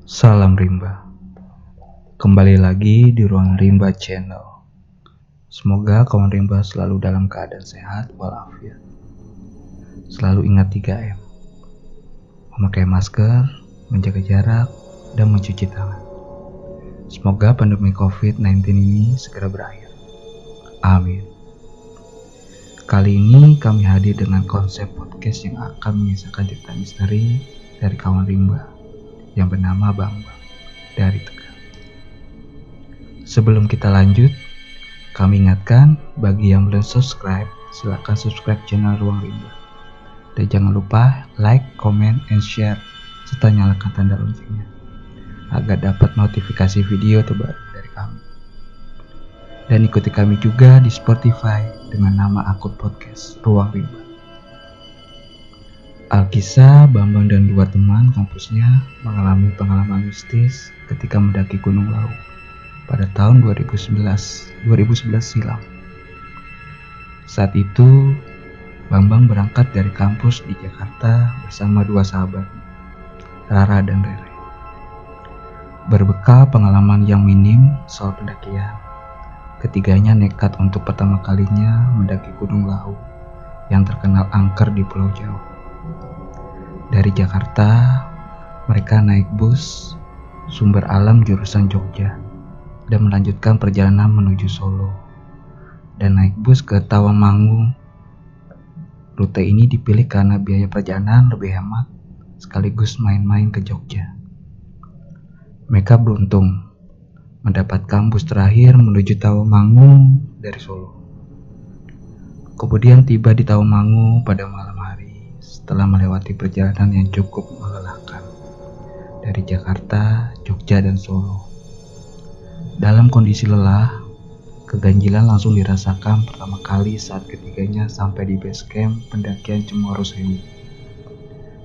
Salam Rimba, kembali lagi di ruang Rimba Channel. Semoga kawan Rimba selalu dalam keadaan sehat walafiat. Selalu ingat 3M, memakai masker, menjaga jarak, dan mencuci tangan. Semoga pandemi COVID-19 ini segera berakhir. Amin. Kali ini kami hadir dengan konsep podcast yang akan mengisahkan cerita misteri dari kawan Rimba yang bernama Bambang dari Tegal. Sebelum kita lanjut, kami ingatkan bagi yang belum subscribe, silakan subscribe channel Ruang Rimba. Dan jangan lupa like, comment, and share, serta nyalakan tanda loncengnya agar dapat notifikasi video terbaru dari kami. Dan ikuti kami juga di Spotify dengan nama akun podcast Ruang Rimba. Alkisah, Bambang dan dua teman kampusnya mengalami pengalaman mistis ketika mendaki Gunung Lawu pada tahun 2011 silam. Saat itu, Bambang berangkat dari kampus di Jakarta bersama dua sahabat, Rara dan Rere. Berbekal pengalaman yang minim soal pendakian, ketiganya nekat untuk pertama kalinya mendaki Gunung Lawu yang terkenal angker di Pulau Jawa. Dari Jakarta, mereka naik bus Sumber Alam jurusan Jogja dan melanjutkan perjalanan menuju Solo dan naik bus ke Tawangmangu. Rute ini dipilih karena biaya perjalanan lebih hemat sekaligus main-main ke Jogja. Mereka beruntung mendapatkan bus terakhir menuju Tawangmangu dari Solo. Kemudian tiba di Tawangmangu pada malam hari setelah melewati perjalanan yang cukup melelahkan dari Jakarta, Jogja, dan Solo. Dalam kondisi lelah, keganjilan langsung dirasakan pertama kali saat ketiganya sampai di base camp pendakian Cemoro Sewu.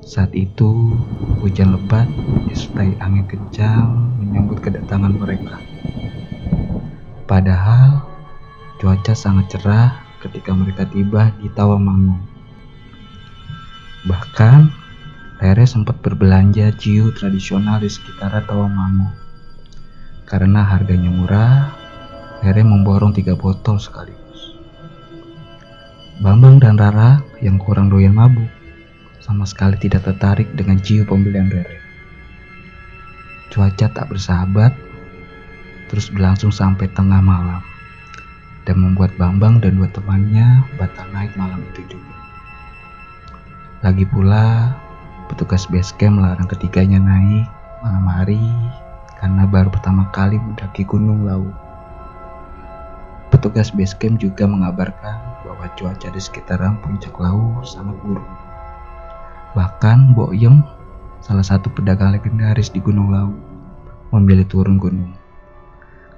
Saat itu, hujan lebat disertai angin kencang menyambut kedatangan mereka. Padahal, cuaca sangat cerah ketika mereka tiba di Tawangmangu. Bahkan, Rere sempat berbelanja ciu tradisional di sekitaran Tawangmangu. Karena harganya murah, Rere memborong 3 botol sekaligus. Bambang dan Rara yang kurang doyan mabuk sama sekali tidak tertarik dengan ciu pembelian Rere. Cuaca tak bersahabat terus berlangsung sampai tengah malam dan membuat Bambang dan dua temannya batal naik malam itu juga. Lagi pula, petugas base camp melarang ketiganya naik malam hari karena baru pertama kali mendaki Gunung Lawu. Petugas base camp juga mengabarkan bahwa cuaca di sekitaran puncak Lawu sangat buruk. Bahkan Boyem, salah satu pedagang legendaris di Gunung Lawu, memilih turun gunung.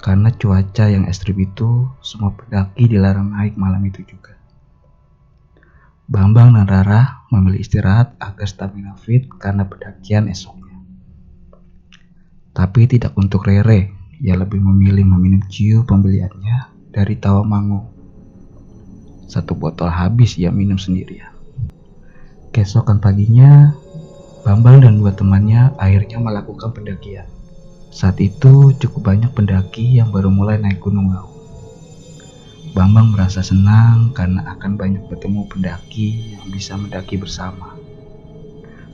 Karena cuaca yang ekstrim itu, semua pendaki dilarang naik malam itu juga. Bambang dan Rara memilih istirahat agar stamina fit karena pendakian esoknya. Tapi tidak untuk Rere, yang lebih memilih meminum ciu pembeliannya dari Tawangmangu. 1 botol habis ia minum sendirian. Keesokan paginya, Bambang dan dua temannya akhirnya melakukan pendakian. Saat itu cukup banyak pendaki yang baru mulai naik Gunung Lawu. Bambang merasa senang karena akan banyak bertemu pendaki yang bisa mendaki bersama.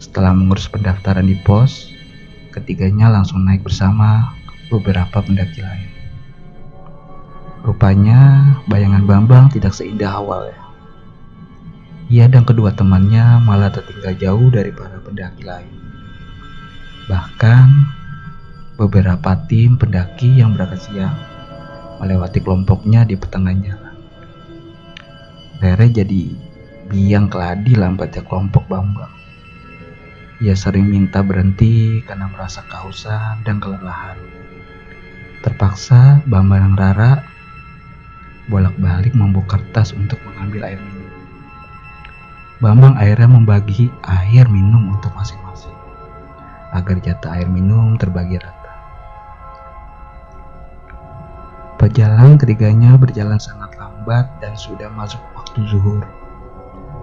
Setelah mengurus pendaftaran di pos, ketiganya langsung naik bersama beberapa pendaki lain. Rupanya bayangan Bambang tidak seindah awalnya. Ia dan kedua temannya malah tertinggal jauh dari para pendaki lain. Bahkan beberapa tim pendaki yang berangkat siang melewati kelompoknya di pertengahan jalan. Rere jadi biang keladi lambatnya kelompok Bambang. Ia sering minta berhenti karena merasa kehausan dan kelelahan. Terpaksa Bambang dan Rara bolak-balik membawa kertas untuk mengambil air minum. Bambang akhirnya membagi air minum untuk masing-masing agar jatah air minum terbagi rata. Perjalanan ketiganya berjalan sangat lambat dan sudah masuk waktu zuhur.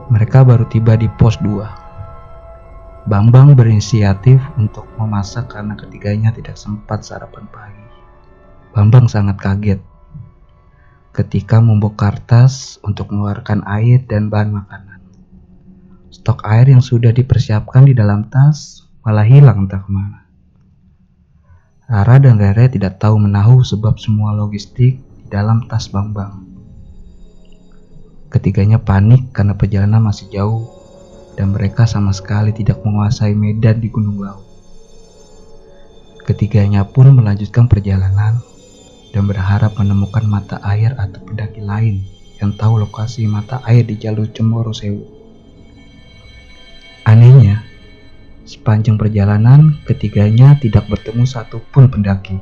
Mereka baru tiba di pos 2. Bambang berinisiatif untuk memasak karena ketiganya tidak sempat sarapan pagi. Bambang sangat kaget ketika membongkar tas untuk mengeluarkan air dan bahan makanan. Stok air yang sudah dipersiapkan di dalam tas malah hilang entah kemana. Rara dan Rere tidak tahu menahu sebab semua logistik di dalam tas Bambang. Ketiganya panik karena perjalanan masih jauh dan mereka sama sekali tidak menguasai medan di Gunung Lau. Ketiganya pun melanjutkan perjalanan dan berharap menemukan mata air atau pendaki lain yang tahu lokasi mata air di jalur Cemoro Sewu. Anehnya, sepanjang perjalanan ketiganya tidak bertemu satupun pendaki.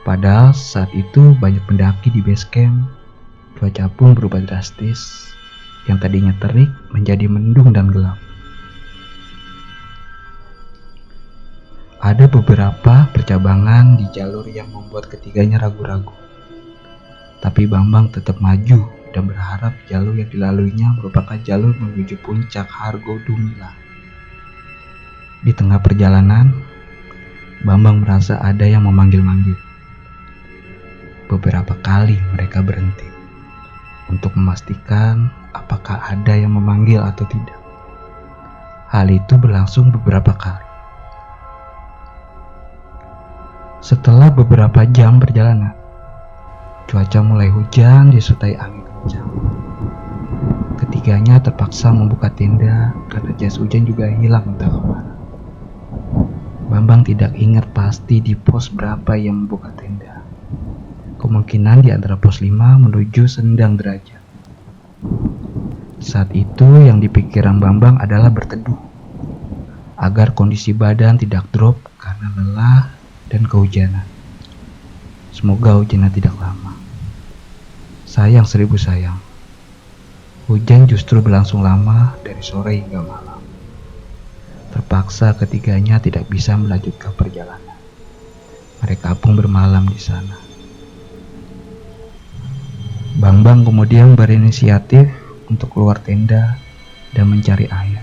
Padahal saat itu banyak pendaki di base camp. Cuaca pun berubah drastis, yang tadinya terik menjadi mendung dan gelap. Ada beberapa percabangan di jalur yang membuat ketiganya ragu-ragu. Tapi Bambang tetap maju dan berharap jalur yang dilaluinya merupakan jalur menuju puncak Hargo Dumila. Di tengah perjalanan, Bambang merasa ada yang memanggil-manggil. Beberapa kali mereka berhenti untuk memastikan apakah ada yang memanggil atau tidak. Hal itu berlangsung beberapa kali. Setelah beberapa jam perjalanan, cuaca mulai hujan disertai angin kencang. Ketiganya terpaksa membuka tenda karena jas hujan juga hilang entah kemana. Bambang tidak ingat pasti di pos berapa yang membuka tenda. Kemungkinan di antara pos 5 menuju Sendang Derajat. Saat itu yang dipikiran Bambang adalah berteduh agar kondisi badan tidak drop karena lelah dan kehujanan. Semoga hujannya tidak lama. Sayang 1000 sayang. Hujan justru berlangsung lama dari sore hingga malam. Terpaksa ketiganya tidak bisa melanjutkan perjalanan. Mereka pun bermalam di sana. Bambang kemudian berinisiatif untuk keluar tenda dan mencari air.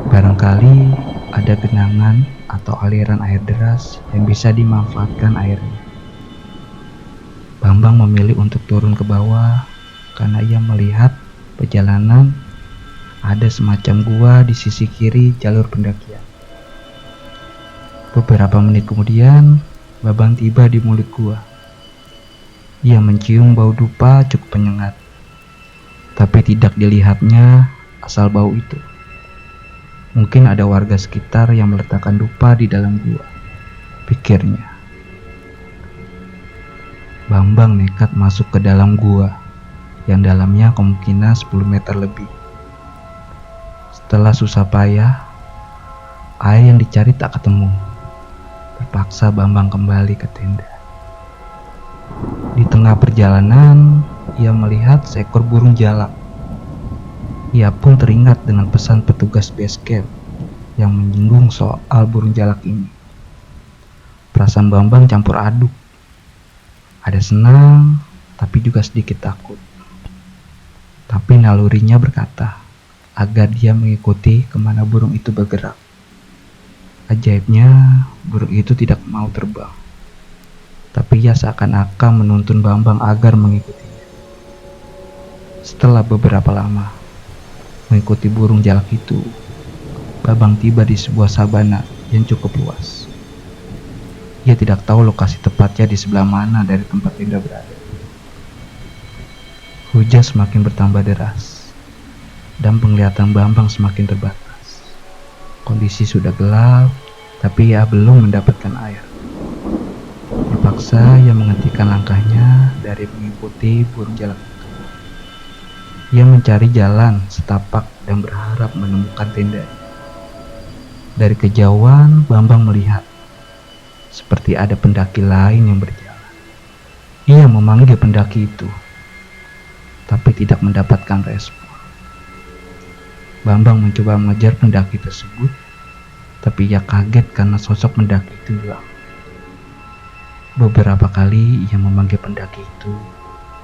Barangkali ada genangan atau aliran air deras yang bisa dimanfaatkan airnya. Bambang memilih untuk turun ke bawah karena ia melihat perjalanan ada semacam gua di sisi kiri jalur pendakian. Beberapa menit kemudian, Bambang tiba di mulut gua. Ia mencium bau dupa cukup menyengat, tapi tidak dilihatnya asal bau itu. Mungkin ada warga sekitar yang meletakkan dupa di dalam gua, pikirnya. Bambang nekat masuk ke dalam gua, yang dalamnya kemungkinan 10 meter lebih. Setelah susah payah, air yang dicari tak ketemu. Terpaksa Bambang kembali ke tenda. Di tengah perjalanan, ia melihat seekor burung jalak. Ia pun teringat dengan pesan petugas base camp yang menyinggung soal burung jalak ini. Perasaan Bambang campur aduk. Ada senang, tapi juga sedikit takut. Tapi nalurinya berkata agar dia mengikuti kemana burung itu bergerak. Ajaibnya, burung itu tidak mau terbang. Tapi ia seakan-akan menuntun Bambang agar mengikutinya. Setelah beberapa lama mengikuti burung jalak itu, Bambang tiba di sebuah sabana yang cukup luas. Ia tidak tahu lokasi tepatnya di sebelah mana dari tempat tenda berada. Hujan semakin bertambah deras dan penglihatan Bambang semakin terbatas. Kondisi sudah gelap, tapi ia belum mendapatkan air. Terpaksa ia menghentikan langkahnya dari mengikuti burung jalak itu. Ia mencari jalan setapak dan berharap menemukan tenda. Dari kejauhan, Bambang melihat seperti ada pendaki lain yang berjalan. Ia memanggil pendaki itu, tapi tidak mendapatkan respon. Bambang mencoba mengejar pendaki tersebut, tapi ia kaget karena sosok pendaki itu hilang. Beberapa kali ia memanggil pendaki itu,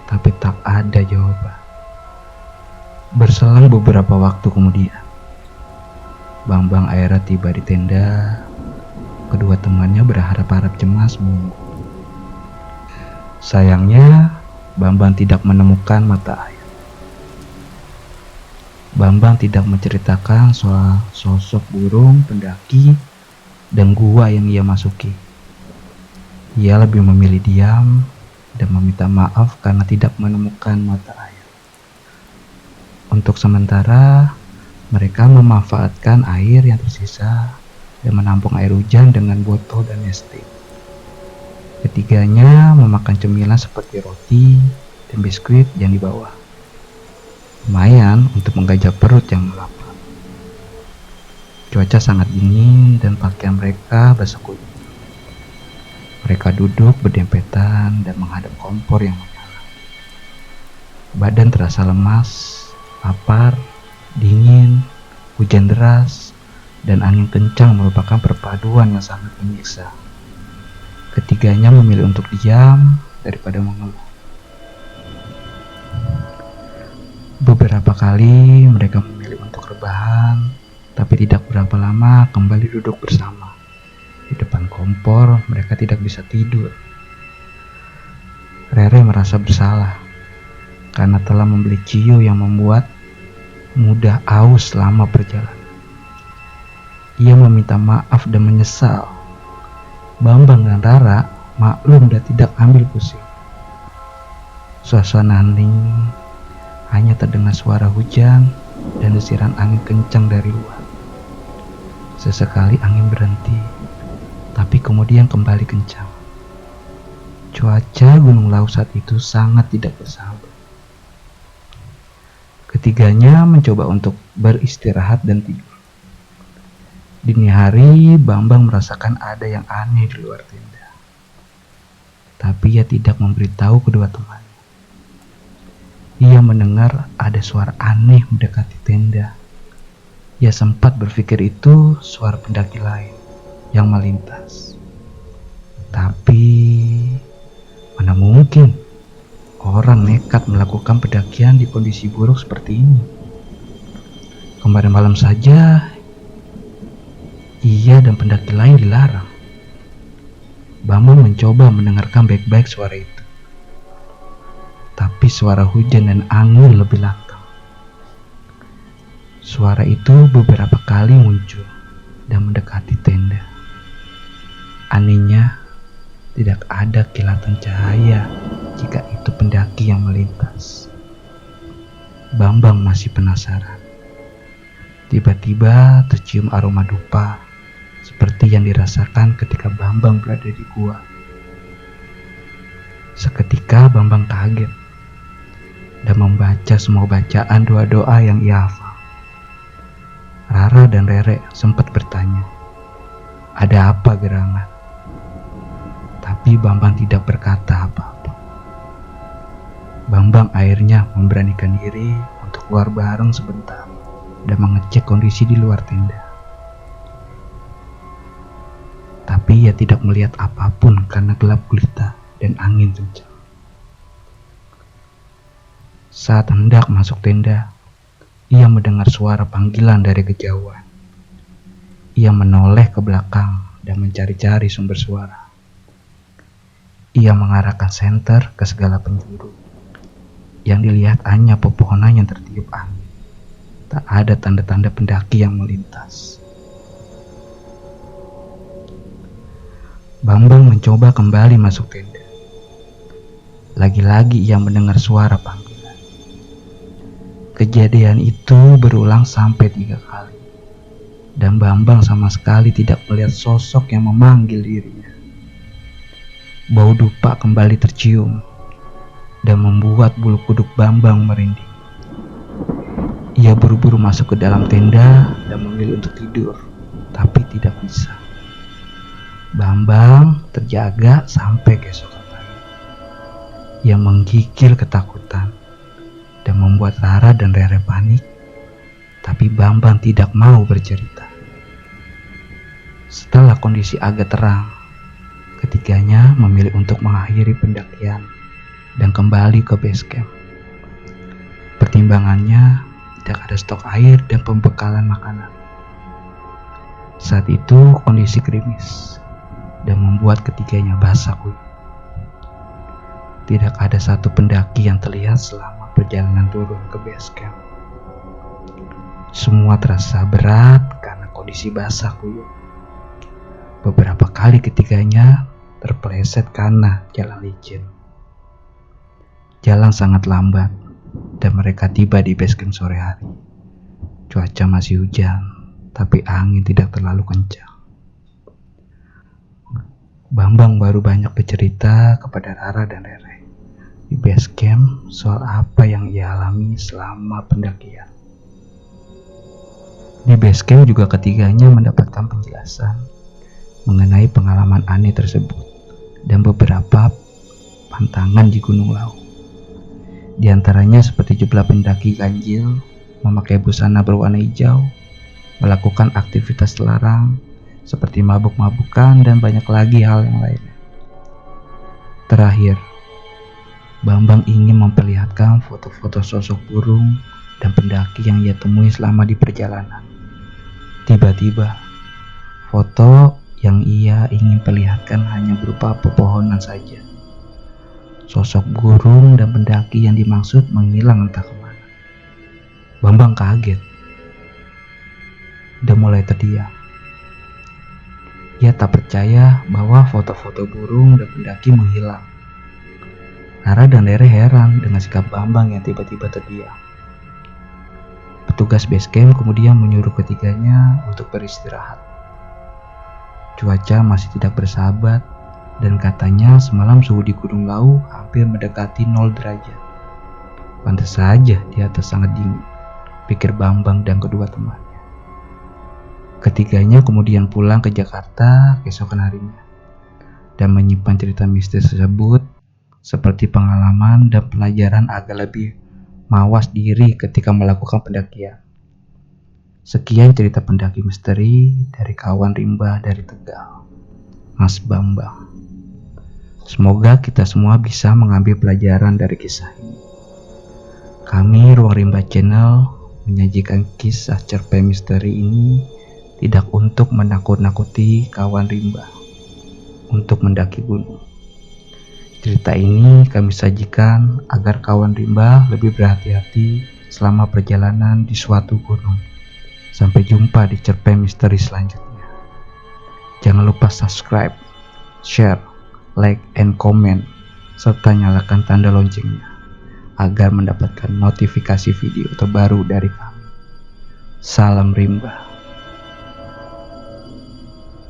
tapi tak ada jawaban. Berselang beberapa waktu kemudian, Bambang akhirnya tiba di tenda. Kedua temannya berharap-harap cemas menunggu. Sayangnya, Bambang tidak menemukan mata air. Bambang tidak menceritakan soal sosok burung pendaki dan gua yang ia masuki. Ia lebih memilih diam dan meminta maaf karena tidak menemukan mata air. Untuk sementara, mereka memanfaatkan air yang tersisa dan menampung air hujan dengan botol dan nesting. Ketiganya memakan cemilan seperti roti dan biskuit yang dibawa. Lumayan untuk menggajah perut yang lapar. Cuaca sangat dingin dan pakaian mereka basah kuyup. Mereka duduk berdempetan dan menghadap kompor yang menyala. Badan terasa lemas, lapar, dingin, hujan deras, dan angin kencang merupakan perpaduan yang sangat menyiksa. Ketiganya memilih untuk diam daripada mengeluh. Beberapa kali mereka memilih untuk rebahan, tapi tidak berapa lama kembali duduk bersama. Di depan kompor, mereka tidak bisa tidur. Rere merasa bersalah karena telah membeli ciu yang membuat mudah aus selama perjalanan. Ia meminta maaf dan menyesal. Bambang dan Rara maklum dan tidak ambil pusing. Suasana hening, hanya terdengar suara hujan dan desiran angin kencang dari luar. Sesekali angin berhenti, tapi kemudian kembali kencang. Cuaca Gunung Lau saat itu sangat tidak bersahabat. Ketiganya mencoba untuk beristirahat dan tidur. Dini hari, Bambang merasakan ada yang aneh di luar tenda. Tapi ia tidak memberitahu kedua temannya. Ia mendengar ada suara aneh mendekati tenda. Ia sempat berpikir itu suara pendaki lain yang melintas. Tapi mana mungkin orang nekat melakukan pendakian di kondisi buruk seperti ini. Kemarin malam saja ia dan pendaki lain dilarang. Bambang mencoba mendengarkan baik-baik suara itu. Tapi suara hujan dan angin lebih lantang. Suara itu beberapa kali muncul dan mendekati tenda. Anehnya, tidak ada kilatan cahaya jika itu pendaki yang melintas. Bambang masih penasaran. Tiba-tiba tercium aroma dupa, seperti yang dirasakan ketika Bambang berada di gua. Seketika Bambang kaget dan membaca semua bacaan doa-doa yang ia hafal. Rara dan Rere sempat bertanya, ada apa gerangan? Tapi Bambang tidak berkata apa-apa. Bambang akhirnya memberanikan diri untuk keluar bareng sebentar dan mengecek kondisi di luar tenda. Tapi ia tidak melihat apapun karena gelap gulita dan angin kencang. Saat hendak masuk tenda, ia mendengar suara panggilan dari kejauhan. Ia menoleh ke belakang dan mencari-cari sumber suara. Ia mengarahkan senter ke segala penjuru. Yang dilihat hanya pepohonan yang tertiup angin. Tak ada tanda-tanda pendaki yang melintas. Bambang mencoba kembali masuk tenda. Lagi-lagi ia mendengar suara panggilan. Kejadian itu berulang sampai 3 kali. Dan Bambang sama sekali tidak melihat sosok yang memanggil dirinya. Bau dupa kembali tercium dan membuat bulu kuduk Bambang merinding. Ia buru-buru masuk ke dalam tenda dan memilih untuk tidur, tapi tidak bisa. Bambang terjaga sampai keesokan pagi. Ia menggigil ketakutan dan membuat Rara dan Rere panik, tapi Bambang tidak mau bercerita. Setelah kondisi agak terang, ketiganya memilih untuk mengakhiri pendakian dan kembali ke base camp. Pertimbangannya, tidak ada stok air dan pembekalan makanan. Saat itu kondisi gerimis dan membuat ketiganya basah kuyup. Tidak ada satu pendaki yang terlihat selama perjalanan turun ke base camp. Semua terasa berat karena kondisi basah kuyup. Beberapa kali ketiganya terpeleset karena jalan licin. Jalan sangat lambat dan mereka tiba di base camp sore hari. Cuaca masih hujan, tapi angin tidak terlalu kencang. Bambang baru banyak bercerita kepada Rara dan Rere di base camp soal apa yang ia alami selama pendakian. Di base camp juga ketiganya mendapatkan penjelasan mengenai pengalaman aneh tersebut dan beberapa pantangan di Gunung Lau. Di antaranya seperti jumlah pendaki ganjil, memakai busana berwarna hijau, melakukan aktivitas terlarang seperti mabuk-mabukan dan banyak lagi hal yang lainnya. Terakhir, Bambang ingin memperlihatkan foto-foto sosok burung dan pendaki yang ia temui selama di perjalanan. Tiba-tiba, foto yang ia ingin perlihatkan hanya berupa pepohonan saja. Sosok burung dan pendaki yang dimaksud menghilang entah kemana. Bambang kaget dan mulai terdiam. Ia tak percaya bahwa foto-foto burung dan pendaki menghilang. Rara dan Rere heran dengan sikap Bambang yang tiba-tiba terdiam. Petugas base camp kemudian menyuruh ketiganya untuk beristirahat. Cuaca masih tidak bersahabat dan katanya semalam suhu di Gunung Lau hampir mendekati 0 derajat. Pantas saja di atas sangat dingin, pikir Bambang dan kedua temannya. Ketiganya kemudian pulang ke Jakarta keesokan harinya dan menyimpan cerita mistis tersebut seperti pengalaman dan pelajaran agar lebih mawas diri ketika melakukan pendakian. Sekian cerita pendaki misteri dari kawan rimba dari Tegal, Mas Bambang. Semoga kita semua bisa mengambil pelajaran dari kisah ini. Kami Ruang Rimba Channel menyajikan kisah cerpen misteri ini tidak untuk menakut-nakuti kawan rimba untuk mendaki gunung. Cerita ini kami sajikan agar kawan rimba lebih berhati-hati selama perjalanan di suatu gunung. Sampai jumpa di cerpen misteri selanjutnya. Jangan lupa subscribe, share, like, and comment, serta nyalakan tanda loncengnya agar mendapatkan notifikasi video terbaru dari kami. Salam rimba.